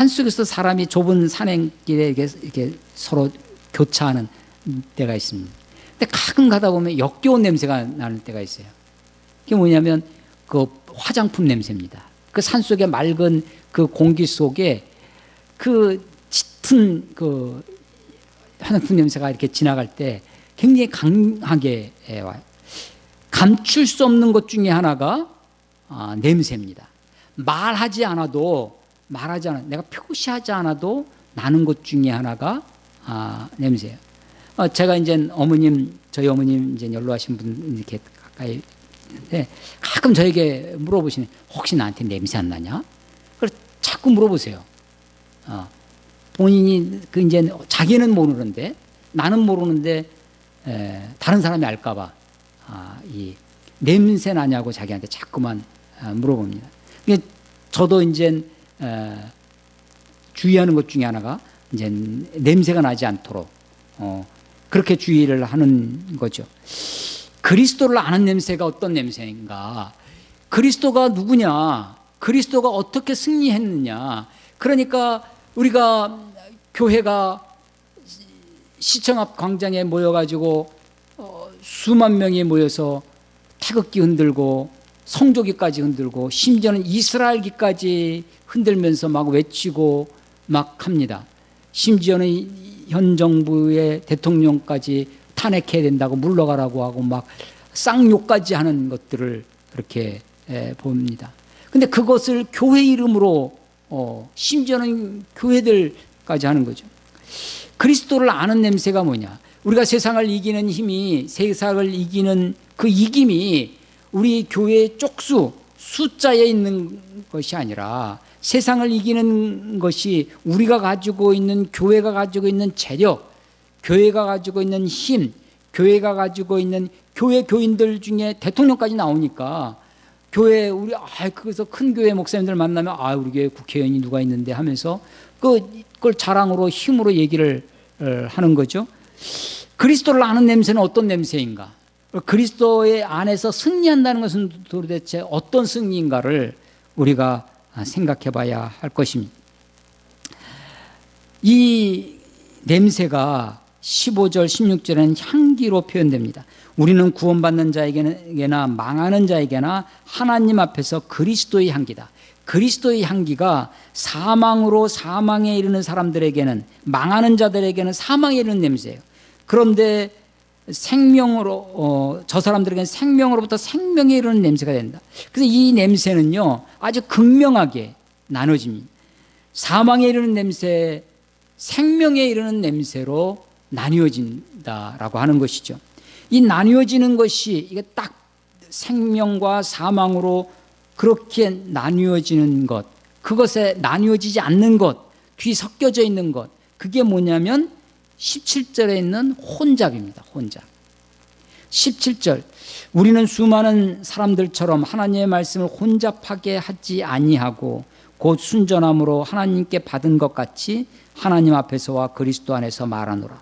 산속에서 사람이 좁은 산행길에 이렇게 서로 교차하는 때가 있습니다. 근데 가끔 가다 보면 역겨운 냄새가 나는 때가 있어요. 그게 뭐냐면 그 화장품 냄새입니다. 그 산속의 맑은 그 공기 속에 그 짙은 그 화장품 냄새가 이렇게 지나갈 때 굉장히 강하게 와요. 감출 수 없는 것 중에 하나가 냄새입니다. 말하지 않아도 내가 표시하지 않아도 나는 것 중에 하나가 냄새예요. 제가 이제 저희 어머님 이제 연로하신 분 이렇게 가까이 있는데 가끔 저에게 물어보시는, 혹시 나한테 냄새 안 나냐? 그래서 자꾸 물어보세요. 본인이 이제 자기는 모르는데, 나는 모르는데 다른 사람이 알까봐 이 냄새 나냐고 자기한테 자꾸만 물어봅니다. 저도 이제 주의하는 것 중에 하나가 이제 냄새가 나지 않도록 그렇게 주의를 하는 거죠. 그리스도를 아는 냄새가 어떤 냄새인가? 그리스도가 누구냐? 그리스도가 어떻게 승리했느냐? 그러니까 우리가 교회가 시청 앞 광장에 모여가지고 수만 명이 모여서 태극기 흔들고 성조기까지 흔들고 심지어는 이스라엘기까지 흔들면서 막 외치고 막 합니다. 심지어는 현 정부의 대통령까지 탄핵해야 된다고 물러가라고 하고 막 쌍욕까지 하는 것들을 그렇게 봅니다. 근데 그것을 교회 이름으로 심지어는 교회들까지 하는 거죠. 그리스도를 아는 냄새가 뭐냐? 우리가 세상을 이기는 힘이, 세상을 이기는 그 이김이 우리 교회의 쪽수, 숫자에 있는 것이 아니라 세상을 이기는 것이 우리가 가지고 있는, 교회가 가지고 있는 재력, 교회가 가지고 있는 힘, 교회가 가지고 있는 교회 교인들 중에 대통령까지 나오니까 교회, 그래서 큰 교회 목사님들 만나면 우리 교회 국회의원이 누가 있는데 하면서 그걸 자랑으로, 힘으로 얘기를 하는 거죠. 그리스도를 아는 냄새는 어떤 냄새인가? 그리스도의 안에서 승리한다는 것은 도대체 어떤 승리인가를 우리가 생각해 봐야 할 것입니다. 이 냄새가 15절, 16절에는 향기로 표현됩니다. 우리는 구원받는 자에게나 망하는 자에게나 하나님 앞에서 그리스도의 향기다. 그리스도의 향기가 사망으로 사망에 이르는 사람들에게는, 망하는 자들에게는 사망에 이르는 냄새예요. 그런데 생명으로, 저 사람들에게는 생명으로부터 생명에 이르는 냄새가 된다. 그래서 이 냄새는요, 아주 극명하게 나눠집니다. 사망에 이르는 냄새, 생명에 이르는 냄새로 나뉘어진다라고 하는 것이죠. 이 나뉘어지는 것이, 이게 딱 생명과 사망으로 그렇게 나뉘어지는 것, 그것에 나뉘어지지 않는 것, 뒤섞여져 있는 것, 그게 뭐냐면 17절에 있는 혼잡입니다. 혼잡. 17절, 우리는 수많은 사람들처럼 하나님의 말씀을 혼잡하게 하지 아니하고 곧 순전함으로 하나님께 받은 것 같이 하나님 앞에서와 그리스도 안에서 말하노라.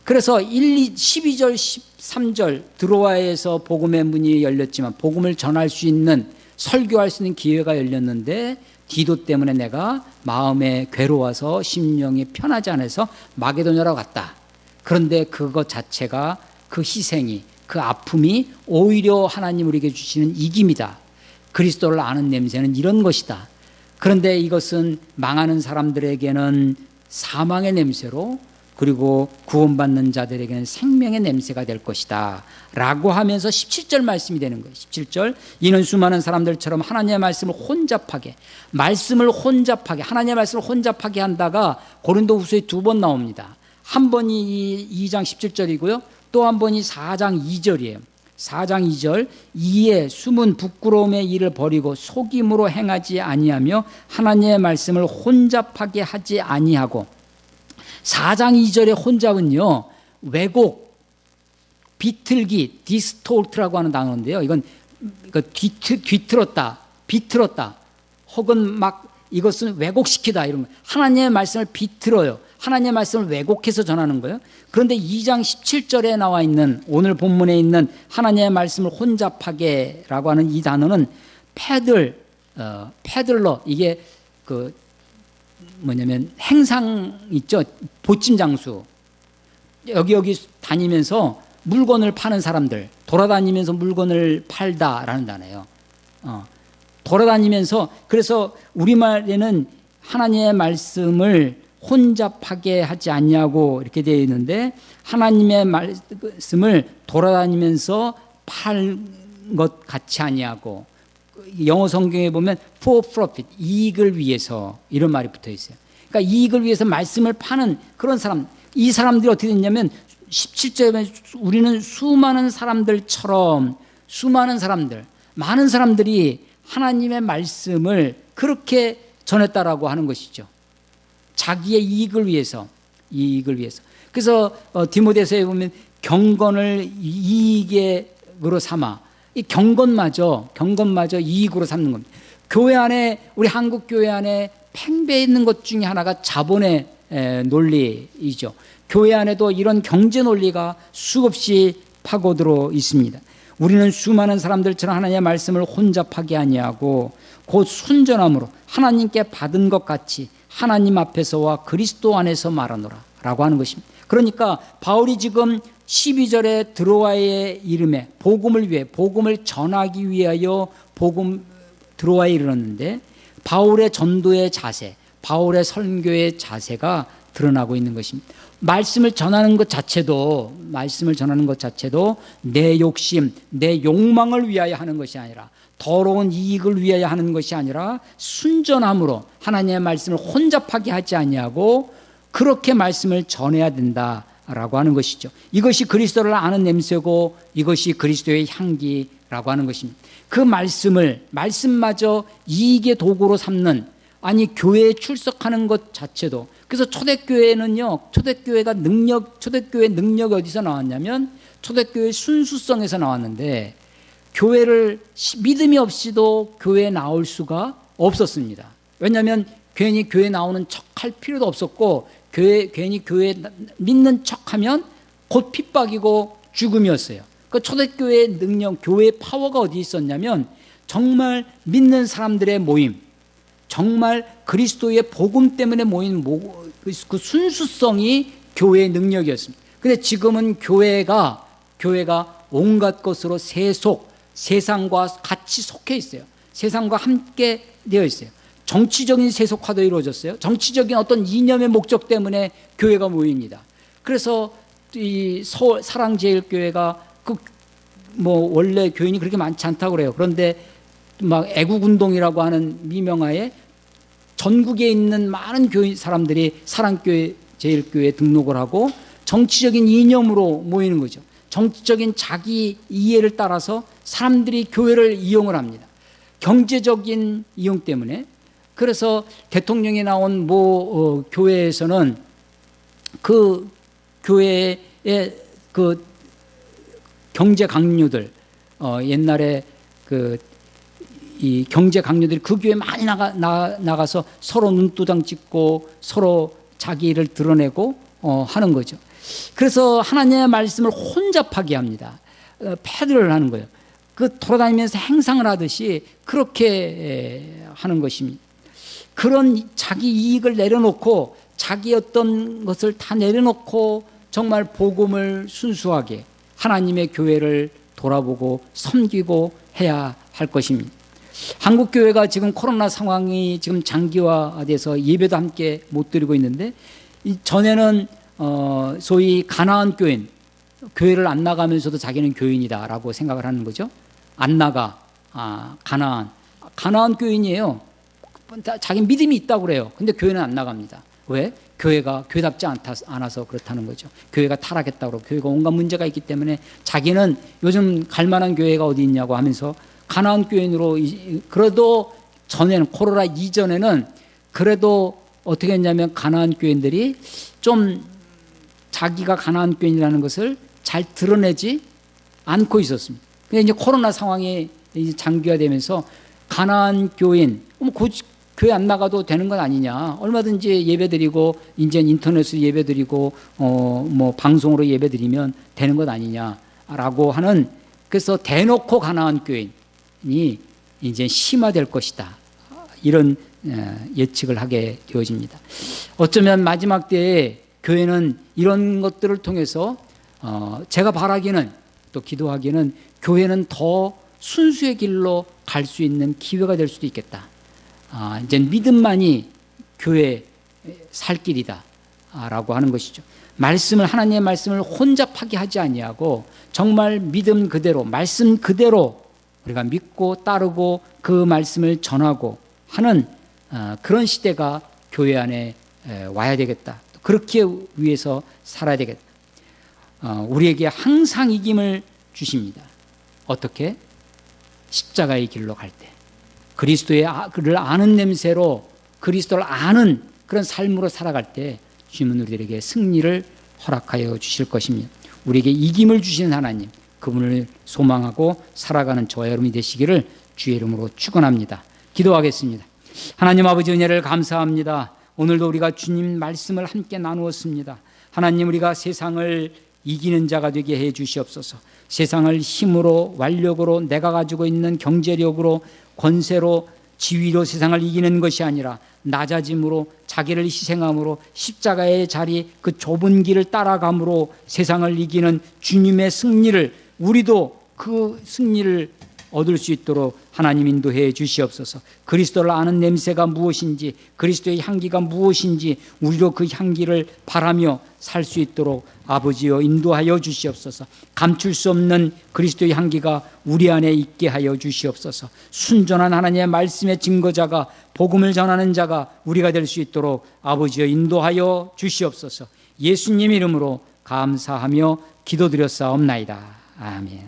그래서 12절, 13절 드로아에서 복음의 문이 열렸지만, 복음을 전할 수 있는, 설교할 수 있는 기회가 열렸는데 디도 때문에 내가 마음에 괴로워서 심령이 편하지 않아서 마게도냐로 갔다. 그런데 그것 자체가, 그 희생이, 그 아픔이 오히려 하나님 우리에게 주시는 이김이다. 그리스도를 아는 냄새는 이런 것이다. 그런데 이것은 망하는 사람들에게는 사망의 냄새로, 그리고 구원받는 자들에게는 생명의 냄새가 될 것이다 라고 하면서 17절 말씀이 되는 거예요. 17절, 이는 수많은 사람들처럼 하나님의 말씀을 혼잡하게, 하나님의 말씀을 혼잡하게 한다가 고린도후서에 2번 나옵니다. 한 번이 2장 17절이고요 또 한 번이 4장 2절이에요 4장 2절, 이에 숨은 부끄러움의 일을 버리고 속임으로 행하지 아니하며 하나님의 말씀을 혼잡하게 하지 아니하고. 4장 2절의 혼잡은요, 왜곡, 비틀기, 디스톨트라고 하는 단어인데요, 이건 뒤틀었다, 비틀었다, 혹은 막 이것은 왜곡시키다, 이런 거. 하나님의 말씀을 비틀어요. 하나님의 말씀을 왜곡해서 전하는 거예요. 그런데 2장 17절에 나와 있는, 오늘 본문에 있는 하나님의 말씀을 혼잡하게라고 하는 이 단어는 패들러, 이게 뭐냐면 행상 있죠. 보침 장수. 여기 다니면서 물건을 파는 사람들, 돌아다니면서 물건을 팔다라는 단어예요. 돌아다니면서, 그래서 우리말에는 하나님의 말씀을 혼잡하게 하지 않냐고 이렇게 되어 있는데, 하나님의 말씀을 돌아다니면서 팔 것 같이 아니하고, 영어 성경에 보면 for profit, 이익을 위해서, 이런 말이 붙어 있어요. 그러니까 이익을 위해서 말씀을 파는 그런 사람, 이 사람들이 어떻게 됐냐면 17절에 우리는 수많은 사람들처럼, 많은 사람들이 하나님의 말씀을 그렇게 전했다라고 하는 것이죠. 자기의 이익을 위해서. 그래서 디모데서에 보면 경건을 이익으로 삼아, 이 경건마저 이익으로 삼는 겁니다. 교회 안에, 우리 한국 교회 안에 팽배해 있는 것 중에 하나가 자본의 논리이죠. 교회 안에도 이런 경제 논리가 수없이 파고들어 있습니다. 우리는 수많은 사람들처럼 하나님의 말씀을 혼잡하게 아니하고 곧 순전함으로 하나님께 받은 것 같이 하나님 앞에서와 그리스도 안에서 말하노라 라고 하는 것입니다. 그러니까 바울이 지금 12절에 드로아의 이름에 복음을 전하기 위하여 드로아에 이르렀는데, 바울의 전도의 자세, 바울의 선교의 자세가 드러나고 있는 것입니다. 말씀을 전하는 것 자체도 내 욕심, 내 욕망을 위하여 하는 것이 아니라, 더러운 이익을 위하여 하는 것이 아니라 순전함으로 하나님의 말씀을 혼잡하게 하지 아니하고 그렇게 말씀을 전해야 된다라고 하는 것이죠. 이것이 그리스도를 아는 냄새고 이것이 그리스도의 향기라고 하는 것입니다. 그 말씀마저 이익의 도구로 삼는, 아니 교회에 출석하는 것 자체도, 그래서 초대교회의 능력이 어디서 나왔냐면 초대교회의 순수성에서 나왔는데, 교회를 믿음이 없이도 교회에 나올 수가 없었습니다. 왜냐하면 괜히 교회 나오는 척할 필요도 없었고, 괜히 교회 믿는 척하면 곧 핍박이고 죽음이었어요. 그 초대교회의 능력, 교회의 파워가 어디 있었냐면 정말 믿는 사람들의 모임, 정말 그리스도의 복음 때문에 모인 그 순수성이 교회의 능력이었습니다. 근데 지금은 교회가 온갖 것으로 세상과 같이 속해 있어요. 세상과 함께 되어 있어요. 정치적인 세속화도 이루어졌어요. 정치적인 어떤 이념의 목적 때문에 교회가 모입니다. 그래서 이 서울 사랑제일교회가 원래 교인이 그렇게 많지 않다고 그래요. 그런데 막 애국운동이라고 하는 미명하에 전국에 있는 많은 교인 사람들이 사랑교회 제일교회에 등록을 하고 정치적인 이념으로 모이는 거죠. 정치적인 자기 이해를 따라서 사람들이 교회를 이용을 합니다. 경제적인 이용 때문에. 그래서 대통령이 나온 교회에서는 그 교회의 그 경제 강요들, 옛날에 이 경제 강요들이 그 교회에 많이 나가서 서로 눈두장 찍고 서로 자기를 드러내고 하는 거죠. 그래서 하나님의 말씀을 혼잡하게 합니다. 패드를 하는 거예요. 돌아다니면서 행상을 하듯이 그렇게 하는 것입니다. 그런 자기 이익을 내려놓고, 자기 어떤 것을 다 내려놓고 정말 복음을 순수하게 하나님의 교회를 돌아보고 섬기고 해야 할 것입니다. 한국 교회가 지금 코로나 상황이 지금 장기화돼서 예배도 함께 못 드리고 있는데, 전에는 소위 가나안 교회를 안 나가면서도 자기는 교인이다라고 생각을 하는 거죠. 안 나가. 가나안 교인이에요. 자기 믿음이 있다고 그래요. 근데 교회는 안 나갑니다. 왜? 교회가 교회답지 않아서 그렇다는 거죠. 교회가 타락했다고 그러고 교회가 온갖 문제가 있기 때문에 자기는 요즘 갈 만한 교회가 어디 있냐고 하면서 가나안 교인으로. 그래도 전에는, 코로나 이전에는 그래도 어떻게 했냐면 가나안 교인들이 좀 자기가 가나안 교인이라는 것을 잘 드러내지 않고 있었습니다. 근데 이제 코로나 상황이 이제 장기화되면서 가나안 교인, 교회 안 나가도 되는 건 아니냐. 얼마든지 예배드리고, 이제 인터넷으로 예배드리고, 방송으로 예배드리면 되는 것 아니냐라고 하는, 그래서 대놓고 가나안 교인이 이제 심화될 것이다. 이런 예측을 하게 되어집니다. 어쩌면 마지막 때에 교회는 이런 것들을 통해서 제가 바라기는, 또 기도하기는, 교회는 더 순수의 길로 갈 수 있는 기회가 될 수도 있겠다. 이제 믿음만이 교회 살 길이다 라고 하는 것이죠. 하나님의 말씀을 혼잡하게 하지 아니하고 정말 믿음 그대로, 말씀 그대로 우리가 믿고 따르고 그 말씀을 전하고 하는 그런 시대가 교회 안에 와야 되겠다. 그렇게 위해서 살아야 되겠다. 우리에게 항상 이김을 주십니다. 어떻게? 십자가의 길로 갈 때, 그리스도를 아는 냄새로 그리스도를 아는 그런 삶으로 살아갈 때 주님은 우리들에게 승리를 허락하여 주실 것입니다. 우리에게 이김을 주시는 하나님, 그분을 소망하고 살아가는 저와 여러분이 되시기를 주의 이름으로 축원합니다. 기도하겠습니다. 하나님 아버지, 은혜를 감사합니다. 오늘도 우리가 주님 말씀을 함께 나누었습니다. 하나님, 우리가 세상을 이기는 자가 되게 해 주시옵소서. 세상을 힘으로, 완력으로, 내가 가지고 있는 경제력으로, 권세로, 지위로 세상을 이기는 것이 아니라 낮아짐으로, 자기를 희생함으로, 십자가의 자리, 그 좁은 길을 따라감으로 세상을 이기는 주님의 승리를, 우리도 그 승리를 얻을 수 있도록 하나님 인도해 주시옵소서. 그리스도를 아는 냄새가 무엇인지, 그리스도의 향기가 무엇인지 우리로 그 향기를 바라며 살 수 있도록 아버지여 인도하여 주시옵소서. 감출 수 없는 그리스도의 향기가 우리 안에 있게 하여 주시옵소서. 순전한 하나님의 말씀의 증거자가, 복음을 전하는 자가 우리가 될 수 있도록 아버지여 인도하여 주시옵소서. 예수님 이름으로 감사하며 기도드렸사옵나이다. 아멘.